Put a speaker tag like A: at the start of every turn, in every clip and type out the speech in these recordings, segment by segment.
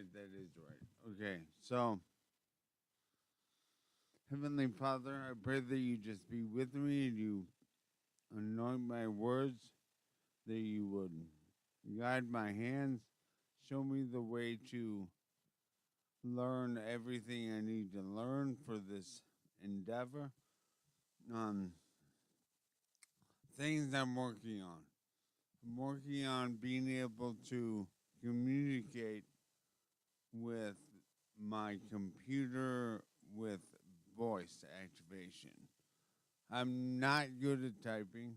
A: right. That is right. Okay. So, Heavenly Father, I pray that you just be with me and you anoint my words, that you would guide my hands, show me the way to learn everything I need to learn for this endeavor. Um, Things I'm working on. I'm working on being able to communicate with my computer with voice activation. I'm not good at typing,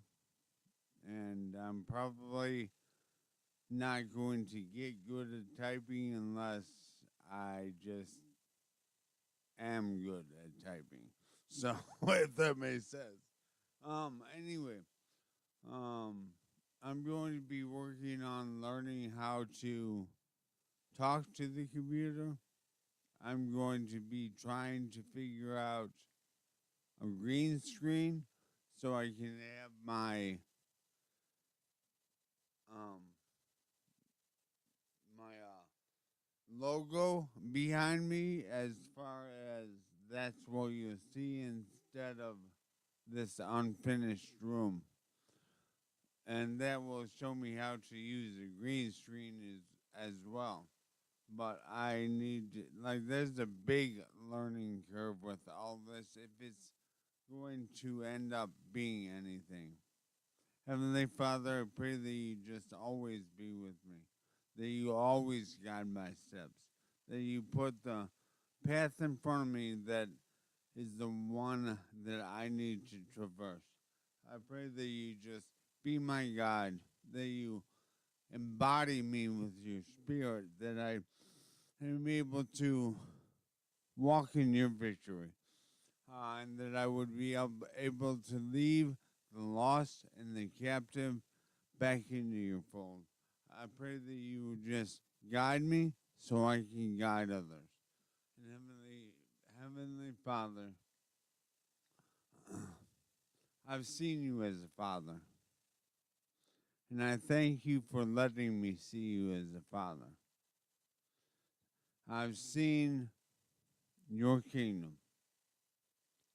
A: and I'm probably not going to get good at typing unless I just am good at typing. So, if that makes sense. Anyway, um, I'm going to be working on learning how to talk to the computer. I'm going to be trying to figure out a green screen so I can have um my logo behind me as far as that's what you'll see instead of this unfinished room. And that will show me how to use a green screen as well. But I need to, like, there's a big learning curve with all this if it's going to end up being anything. Heavenly Father, I pray that you just always be with me, that you always guide my steps, that you put the path in front of me that is the one that I need to traverse. I pray that you just be my guide, that you embody me with your spirit, that I am able to walk in your victory, and that I would be able to leave the lost and the captive back into your fold. I pray that you would just guide me so I can guide others. And Heavenly Father, I've seen you as a father, and I thank you for letting me see you as a father. I've seen your kingdom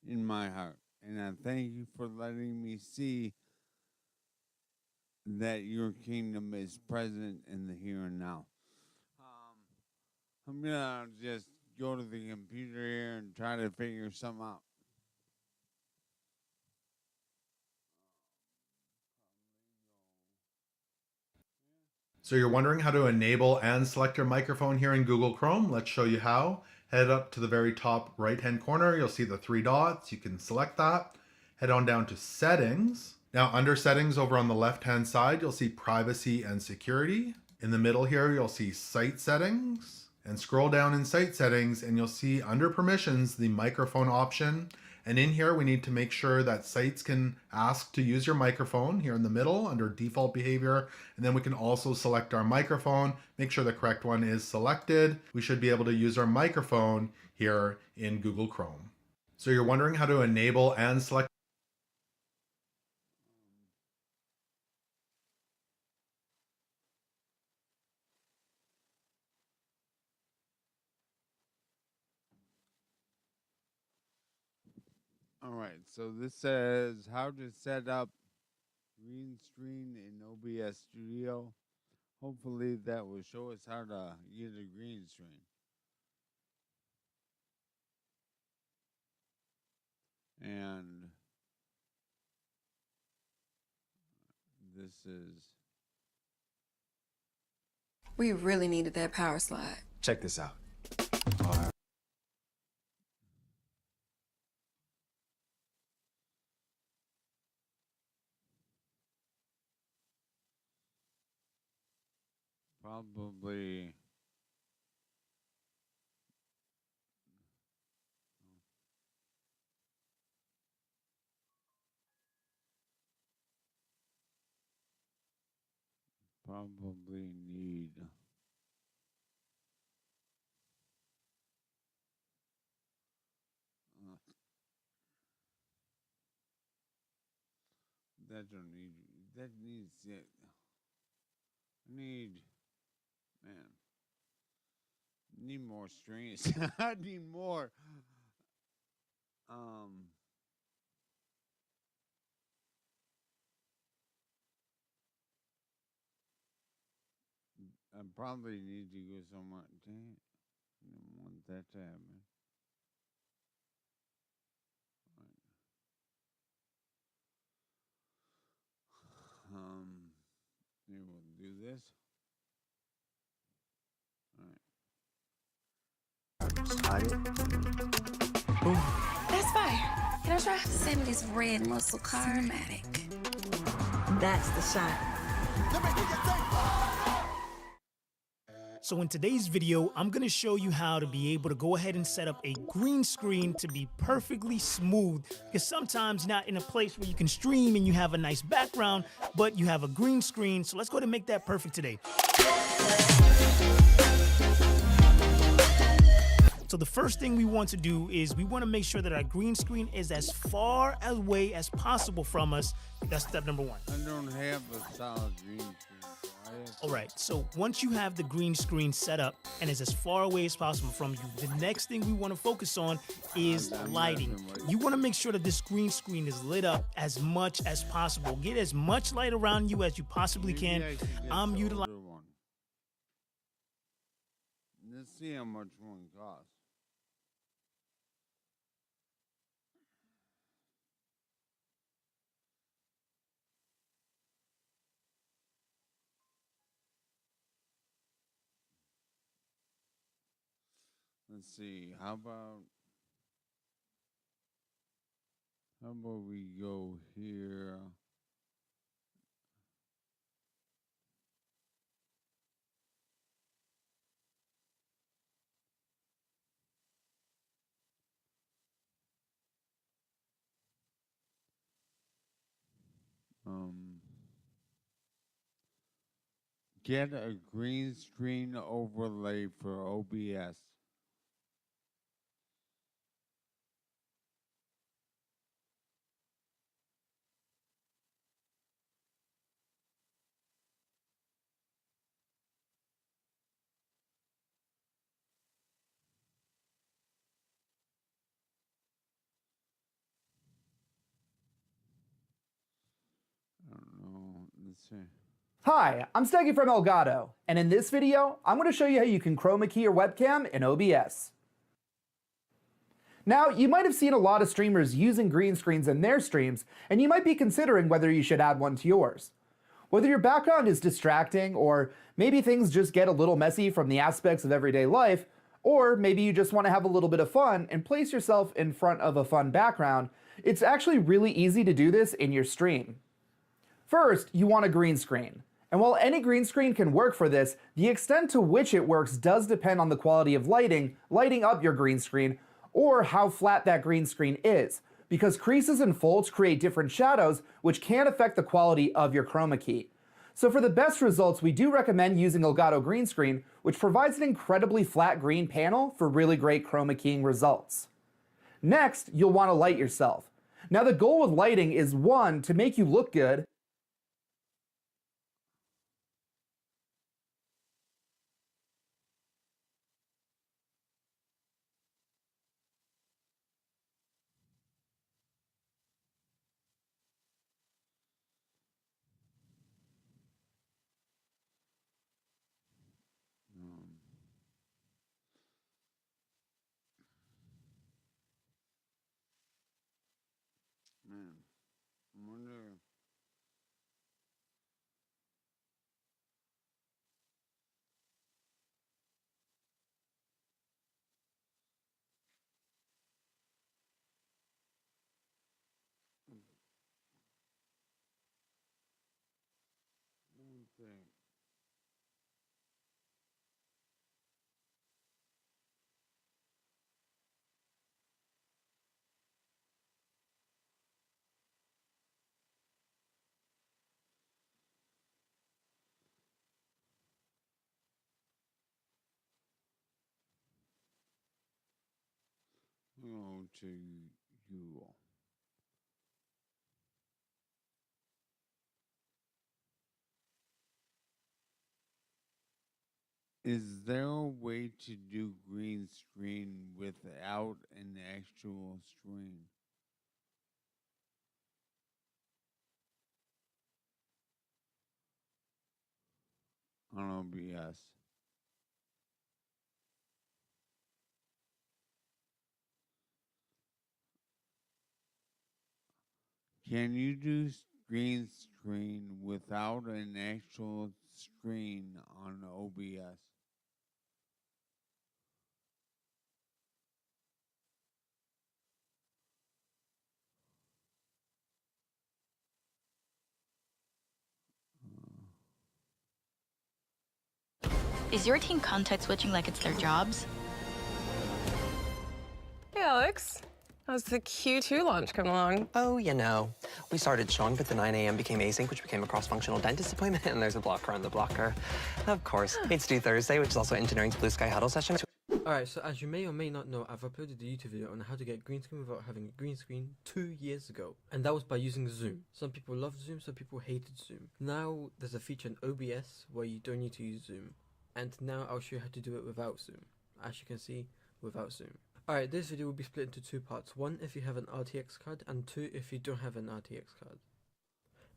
A: in my heart, and I thank you for letting me see that your kingdom is present in the here and now. I'm gonna just go to the computer here and try to figure something out.
B: So you're wondering how to enable and select your microphone here in Google Chrome? Let's show you how. Head up to the very top right hand corner. You'll see the three dots. You can select that. Head on down to settings. Now under settings over on the left hand side, you'll see privacy and security. In the middle here, you'll see site settings. And scroll down in site settings and you'll see under permissions the microphone option. And in here, we need to make sure that sites can ask to use your microphone here in the middle under default behavior. And then we can also select our microphone, make sure the correct one is selected. We should be able to use our microphone here in Google Chrome. So you're wondering how to enable and select.
A: All right, so this says how to set up green screen in OBS Studio. Hopefully, that will show us how to get a green screen. And this is
C: We really needed that power slide.
D: Check this out.
A: probably probably need. Uh, that don't need. That needs it. I need, man. need more strings. I need more. Um, I probably need to go somewhere. Dang it. I don't want that to happen. We will do this. All right.
C: That's fire. Can I try? Send me this red muscle car. Cinematic.
D: That's the shot.
E: So in today's video, I'm gonna show you how to be able to go ahead and set up a green screen to be perfectly smooth, because sometimes you're not in a place where you can stream and you have a nice background, but you have a green screen. So let's go ahead and make that perfect today. So the first thing we want to do is we want to make sure that our green screen is as far away as possible from us. That's step number one.
A: I don't have a solid green screen.
E: All right, so once you have the green screen set up and is as far away as possible from you, the next thing we want to focus on is lighting. You want to make sure that this green screen is lit up as much as possible. Get as much light around you as you possibly can. I'm utilizing.
A: Let's see how much one costs. Let's see. How about we go here? Get a green screen overlay for OBS. I don't know. Let's see.
F: Hi, I'm Steggy from Elgato, and in this video, I'm going to show you how you can chroma key your webcam in OBS. Now, you might have seen a lot of streamers using green screens in their streams, and you might be considering whether you should add one to yours. Whether your background is distracting, or maybe things just get a little messy from the aspects of everyday life, or maybe you just want to have a little bit of fun and place yourself in front of a fun background, it's actually really easy to do this in your stream. First, you want a green screen. And while any green screen can work for this, the extent to which it works does depend on the quality of lighting up your green screen, or how flat that green screen is, because creases and folds create different shadows, which can affect the quality of your chroma key. So for the best results, we do recommend using Elgato Green Screen, which provides an incredibly flat green panel for really great chroma keying results. Next, you'll want to light yourself. Now the goal with lighting is, one, to make you look good,
A: Man, I wonder. One thing. Go to Google. Is there a way to do green screen without an actual screen? On OBS. Can you do green screen without an actual screen on OBS?
G: Is your team context switching like it's their jobs?
H: Hey, Alex. How's the Q2 launch coming along?
I: Oh, you know, we started strong, but the 9 a.m. became async, which became a cross-functional dentist appointment, and there's a blocker on the blocker. Of course, it's due Thursday, which is also engineering's Blue Sky Huddle session.
J: Alright, so as you may or may not know, I've uploaded a YouTube video on how to get green screen without having a green screen 2 years ago. And that was by using Zoom. Some people loved Zoom, some people hated Zoom. Now there's a feature in OBS where you don't need to use Zoom. And now I'll show you how to do it without Zoom. As you can see, without Zoom. Alright, this video will be split into 2 parts. 1 if you have an RTX card, and 2 if you don't have an RTX card.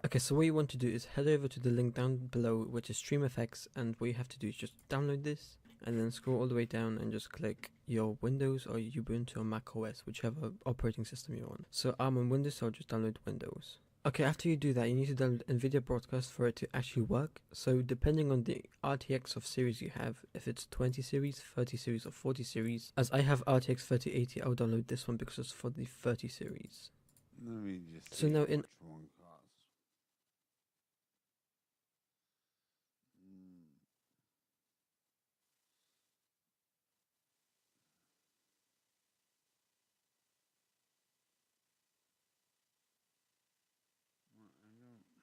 J: Okay, so what you want to do is head over to the link down below, which is StreamFX, and what you have to do is just download this, and then scroll all the way down and just click your Windows or Ubuntu or Mac OS, whichever operating system you're on. So I'm on Windows, so I'll just download Windows. Okay, after you do that, you need to download NVIDIA Broadcast for it to actually work. So depending on the RTX of series you have, if it's 20 series, 30 series or 40 series, as I have RTX 3080, I'll download this one because it's for the 30 series.
A: Let me just
J: So
A: see
J: now
A: which
J: in
A: one costs. Mm. Well, I don't. Oh, it's right now.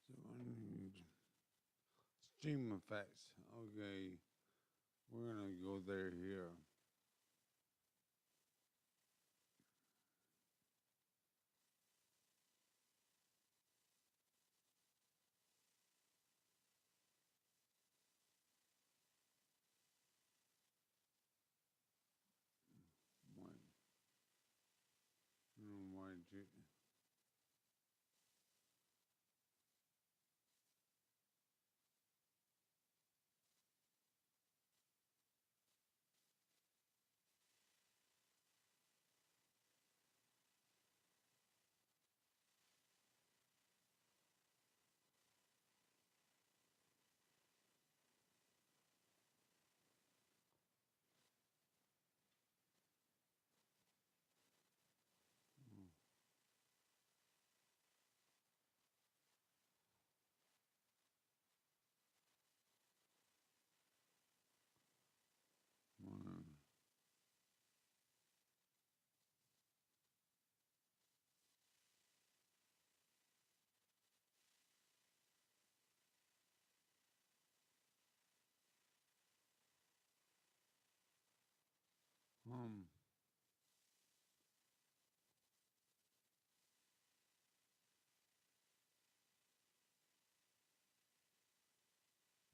A: So I need Stream effects. Okay, we're gonna go there here. Why? Why did you?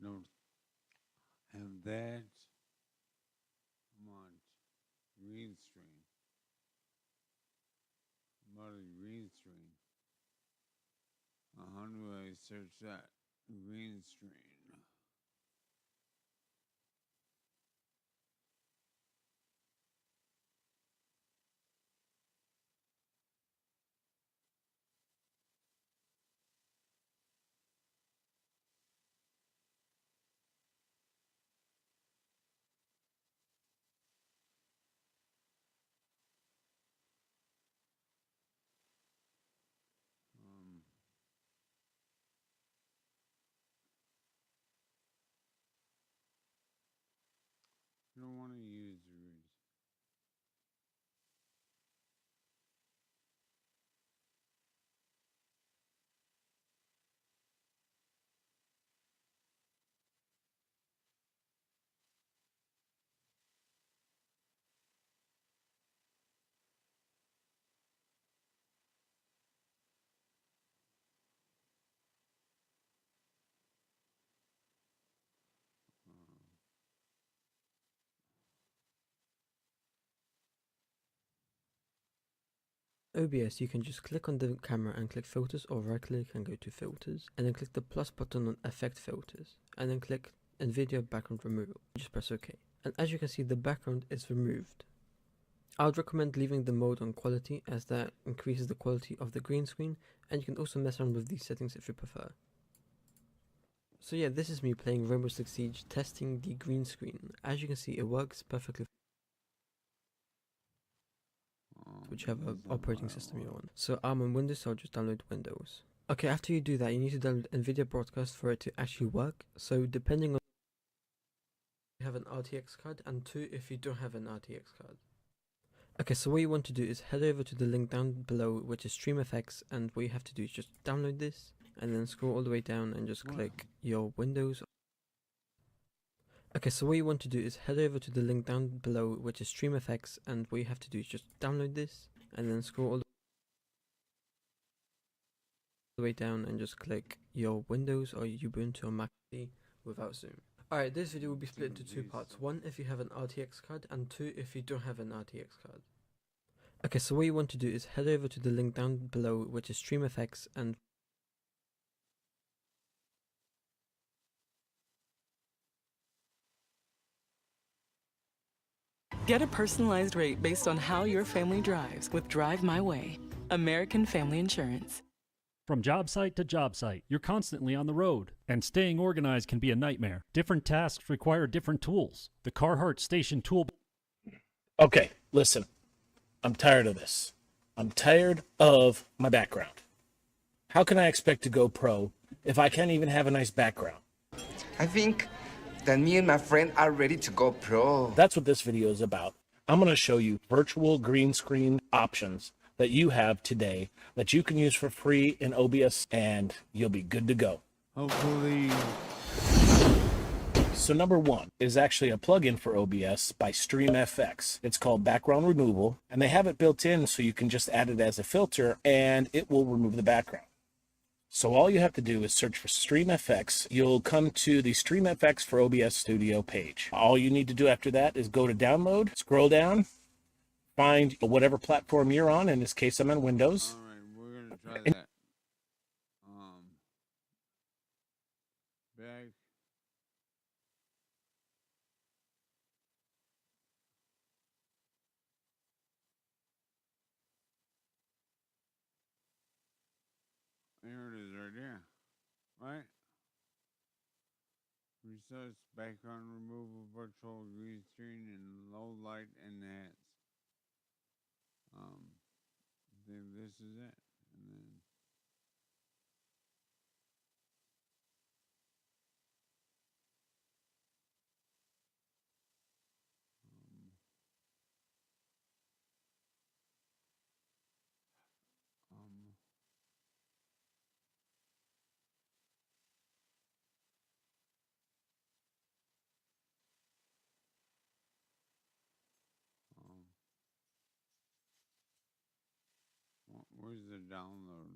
A: don't have that much green screen. Muddy green screen. How do I search that? Green screen. I don't want to use green.
J: OBS, you can just click on the camera and click filters, or right click and go to filters, and then click the plus button on effect filters, and then click NVIDIA background removal. Just press OK. And as you can see, the background is removed. I would recommend leaving the mode on quality, as that increases the quality of the green screen, and you can also mess around with these settings if you prefer. So yeah, this is me playing Rainbow Six Siege, testing the green screen. As you can see, it works perfectly, whichever operating system you're on. So I'm on Windows, so I'll just download Windows. Okay, after you do that, you need to download NVIDIA Broadcast for it to actually work. So depending on if you have an RTX card, and 2 if you don't have an RTX card. Okay, so what you want to do is head over to the link down below, which is StreamFX, and what you have to do is just download this, and then scroll all the way down and just click your Windows. Okay, so what you want to do is head over to the link down below, which is StreamFX, and what you have to do is just download this, and then scroll all the way down and just click your Windows or Ubuntu or Mac without Zoom. Alright, this video will be split into 2 parts. 1 if you have an RTX card, and 2 if you don't have an RTX card. Okay, so what you want to do is head over to the link down below, which is StreamFX, and
K: get a personalized rate based on how your family drives with Drive My Way, American Family Insurance.
L: From job site to job site, you're constantly on the road, and staying organized can be a nightmare. Different tasks require different tools. The Carhartt Station Tool...
M: Okay, listen. I'm tired of this. I'm tired of my background. How can I expect to go pro if I can't even have a nice background?
N: I think that me and my friend are ready to go pro.
M: That's what this video is about. I'm going to show you virtual green screen options that you have today that you can use for free in OBS, and you'll be good to go.
A: Hopefully.
M: So number 1 is actually a plugin for OBS by StreamFX. It's called Background Removal, and they have it built in so you can just add it as a filter and it will remove the background. So all you have to do is search for StreamFX. You'll come to the StreamFX for OBS Studio page. All you need to do after that is go to download, scroll down, find whatever platform you're on. In this case, I'm on Windows.
A: All right, we're gonna try that. Back. There it is right there. Right? Resource background removal, virtual green screen, and low light enhance. Then this is it. And then where's the download?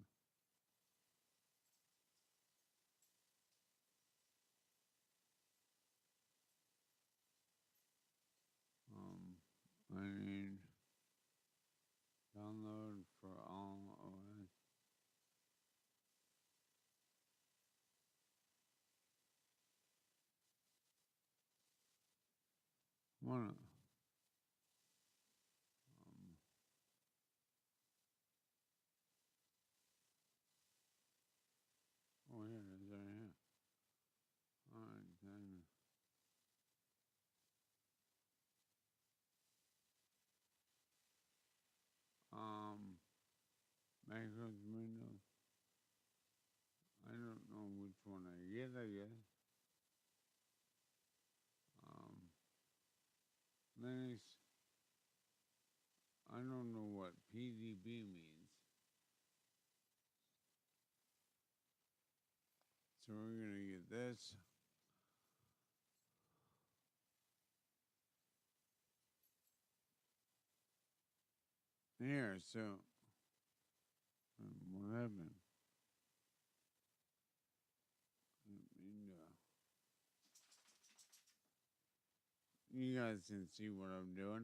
A: Wanna. Oh, here it is right here. Alright, then. Macros, Windows. I don't know which one I get, I guess. Linux. I don't know what PDB means. So we're gonna get this. Here, so what happened? You guys can see what I'm doing.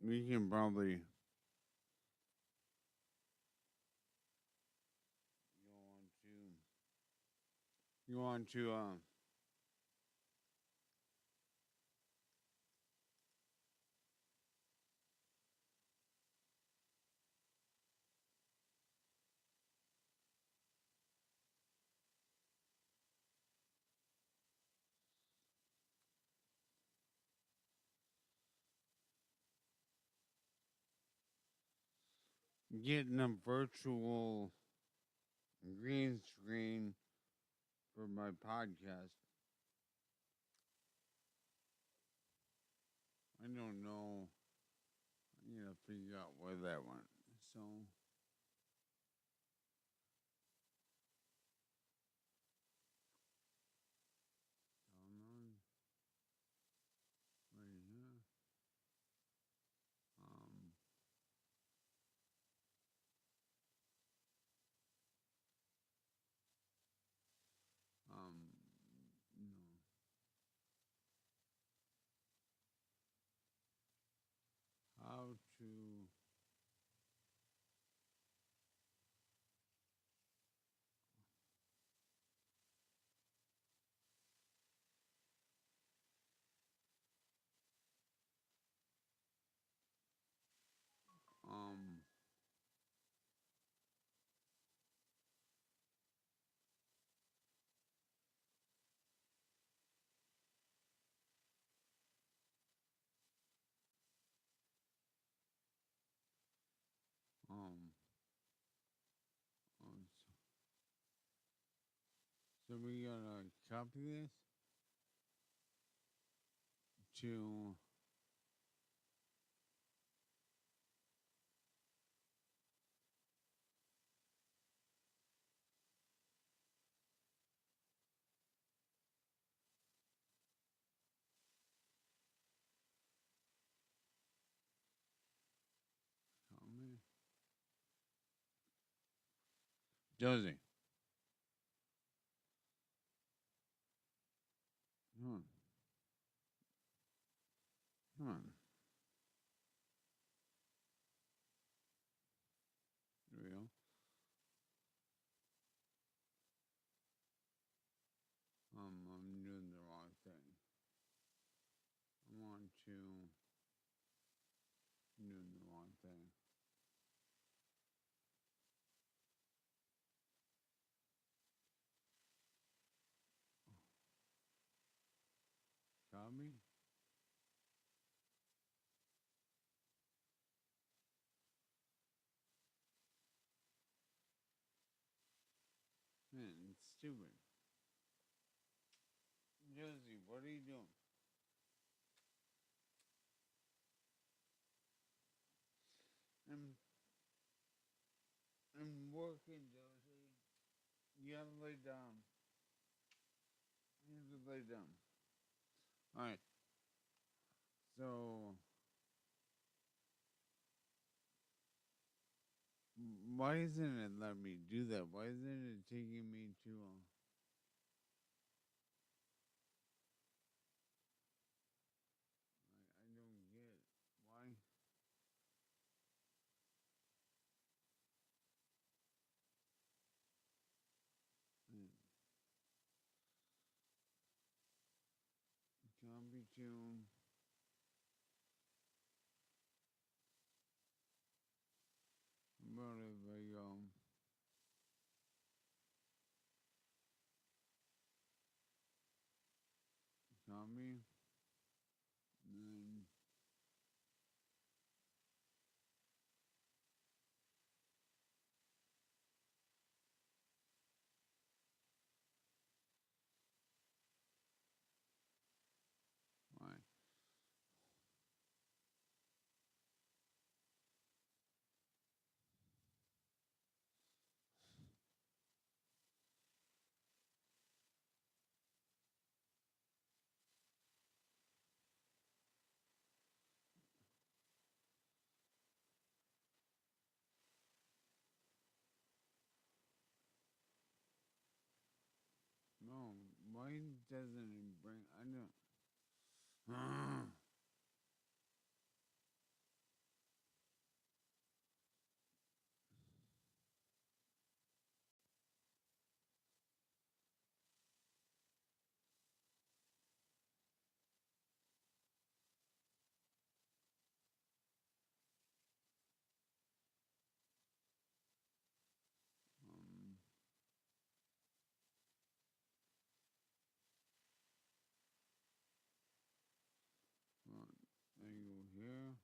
A: We can probably you want to getting a virtual green screen for my podcast. I don't know. I need to figure out where that went. So download right here. No. How to um um um, so we gotta copy this to copy. Josie. Come on. Come on. There we go. I'm doing the wrong thing. I want to doing the wrong thing. Copy. Man, it's stupid. Josie, what are you doing? I'm I'm working, Josie. You gotta lay down. You have to lay down. Alright. So why isn't it letting me do that? Why isn't it taking me to I don't get it. Why? tune. But if I go copy, then why? No, why doesn't it bring? I don't. Um, well, then you go here.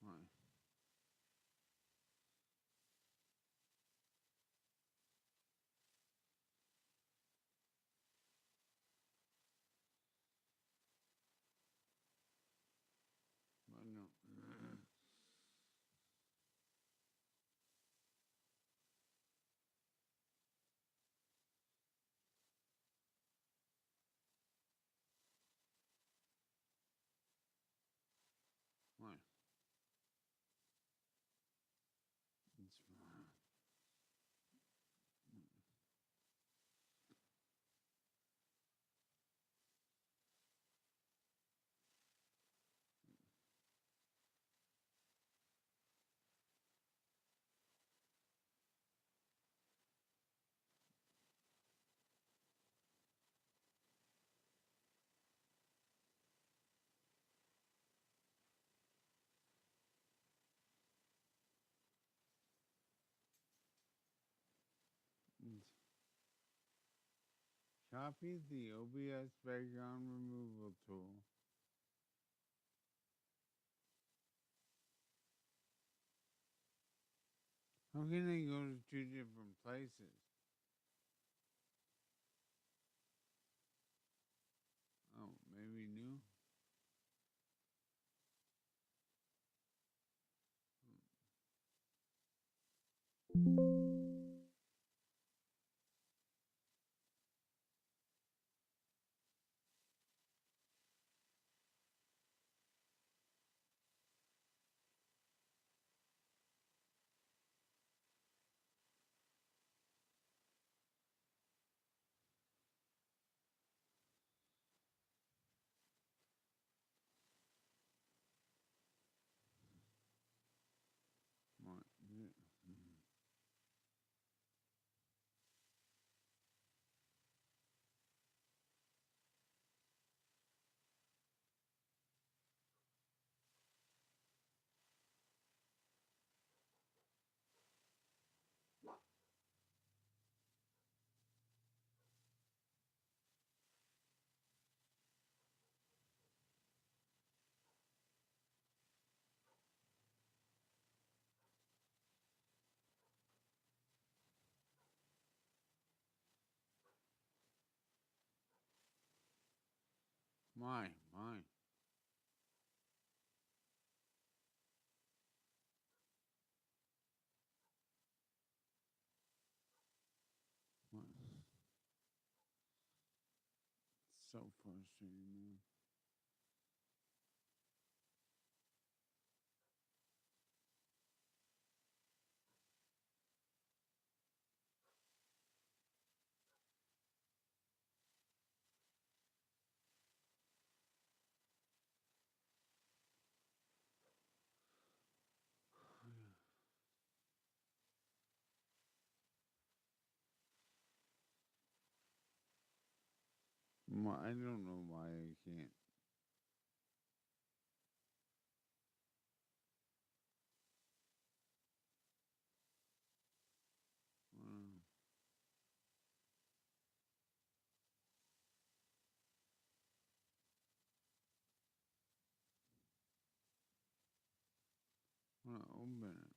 A: Why? Why no? Why? It's fine. Copy the OBS background removal tool. How can I go to two different places? Oh, maybe new? What? Why? Why? What? So frustrating, man. I don't know why I can't. Mm. I want to open it.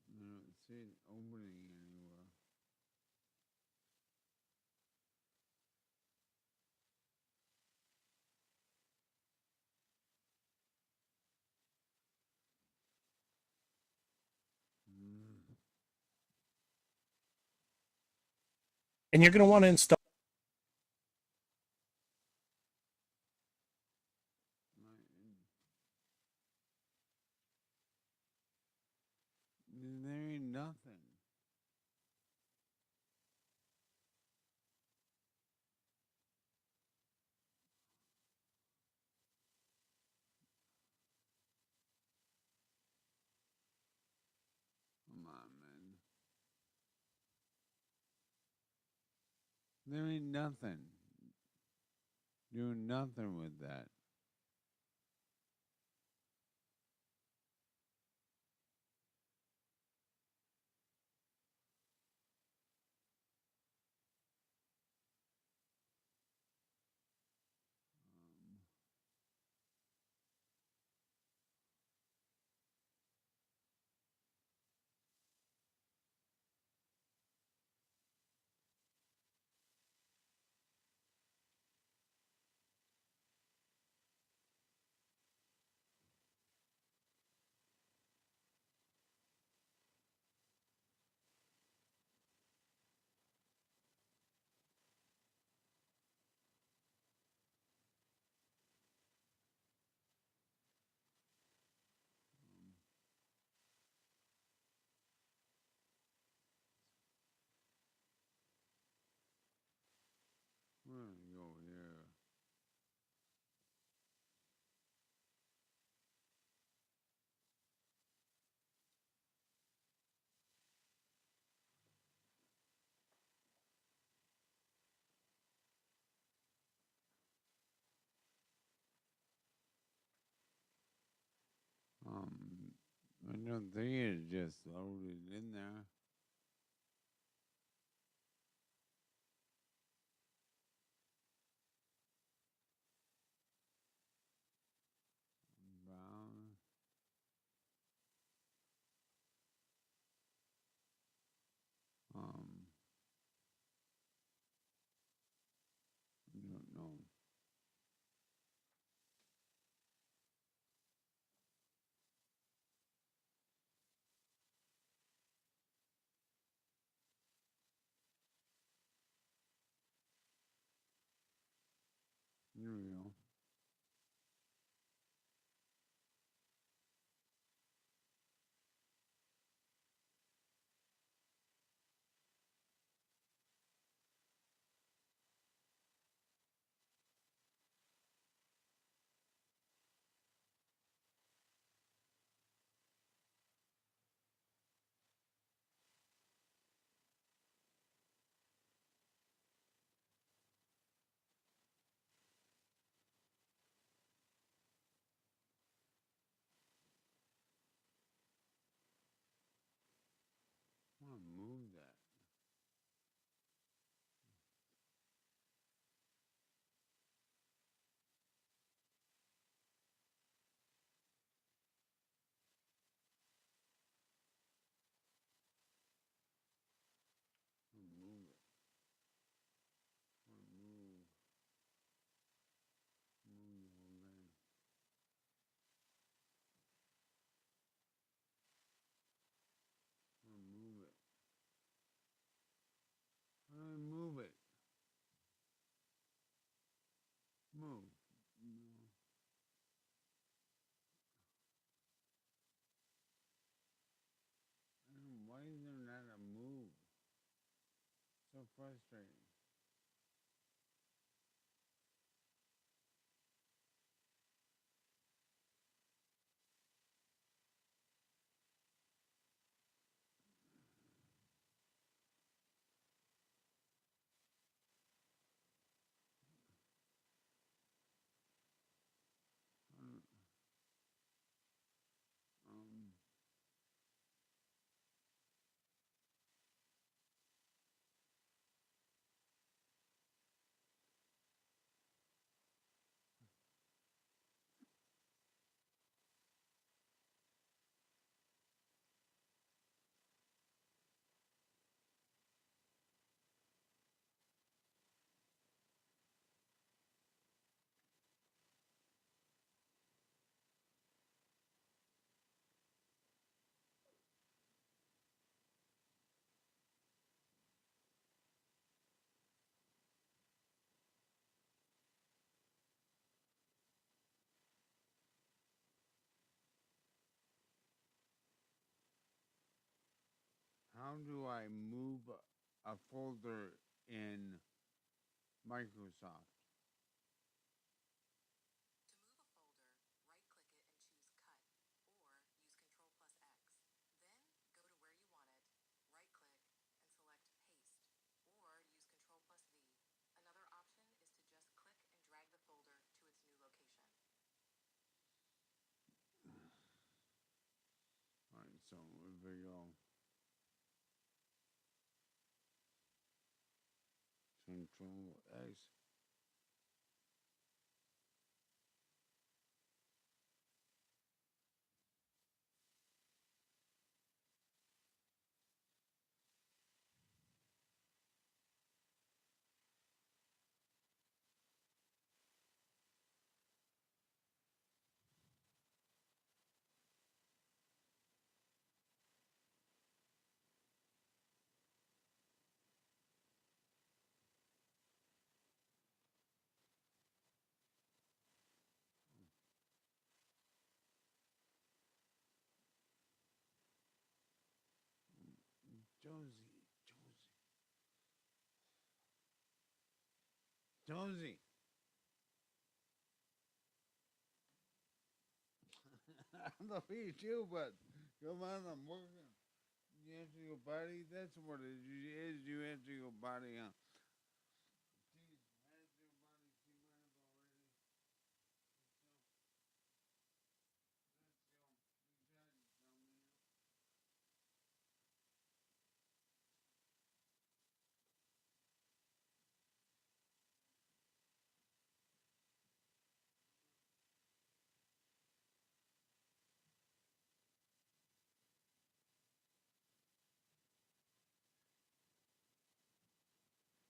A: I don't see it opening anywhere. Mm.
M: And you're going to want to install.
A: There ain't nothing. Come on, man. There ain't nothing. Doing nothing with that. We're gonna go here. I don't think it's just loaded in there. Brown. I don't know. Here we go. I want to move that. I want to move it. I want to move the whole thing. I want to move it. How do I move it? Move. No. Why is there not a move? So frustrating. how do I move a folder in Microsoft?
O: To move a folder, right-click it and choose Cut, or use Control+X. Then go to where you want it, right-click, and select Paste, or use Control+V. Another option is to just click and drag the folder to its new location.
A: Alright, so if we go Control X. Josie. I don't know it's you, but come on, I'm working. You answer your body. That's what it is. You answer your body, huh? Jeez, answer your body. She might have already. Let's go. You tried to tell me.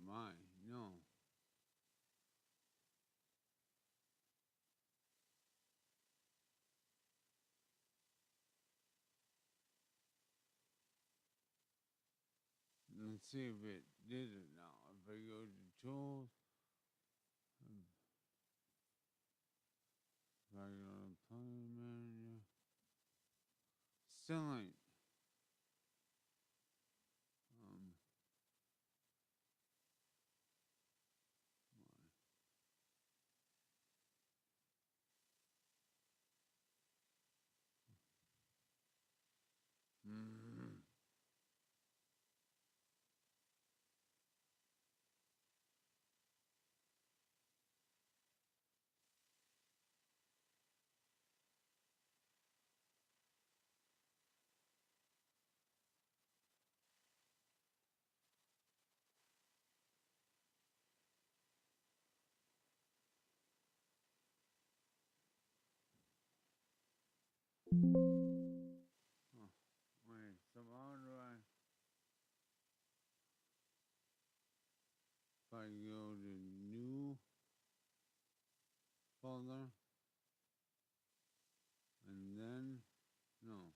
A: Why? No. Let's see if it did it now. If I go to tools, if I go to plugin manager, still ain't. Um, mm. Oh, wait, so how do if I go to new folder, and then, no.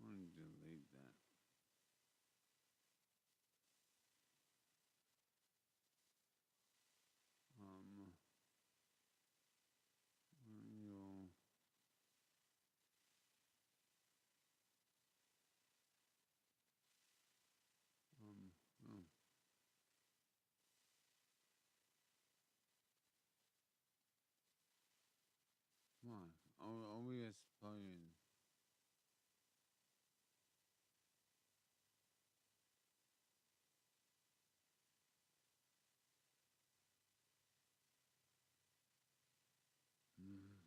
A: I'm going to delete that. You'll, oh, come on. OBS plugin. Mm.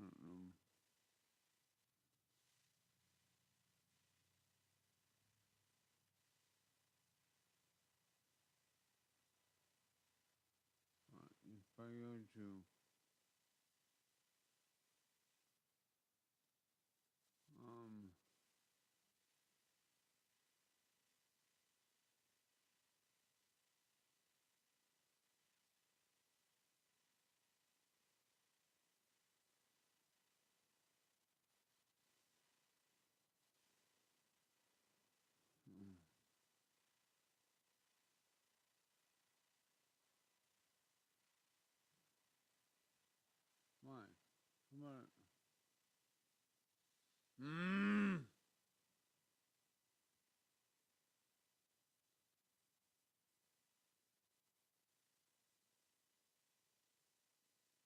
A: Mm-mm. If I go to um mm, why? Come on. Mm.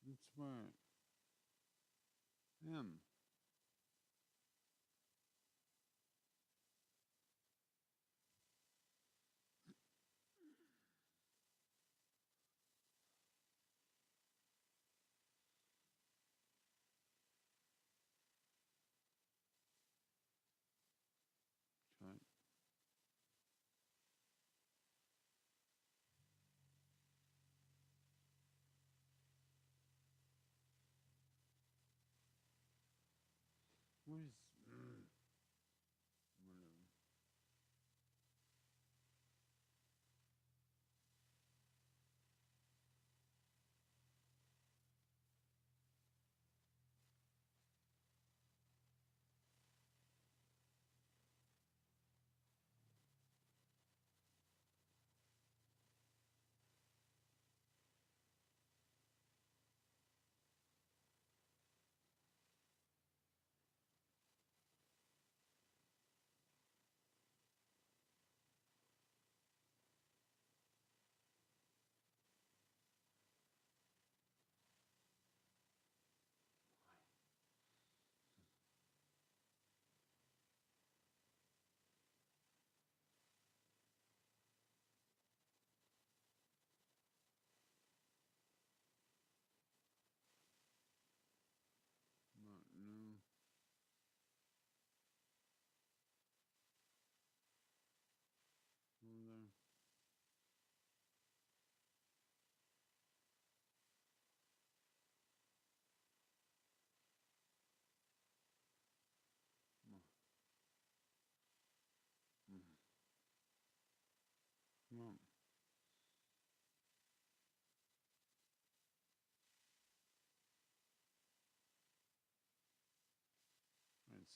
A: That's where I am. Try. Where's whatever.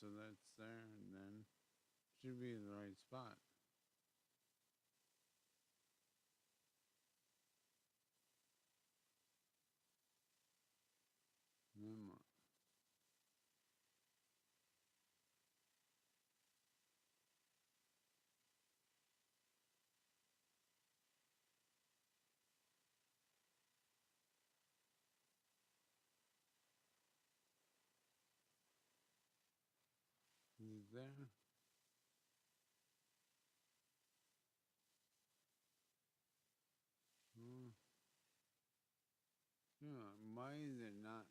A: so that's there, and then should be in the right spot. Then what? Is it there? Hmm. Yeah, why is it not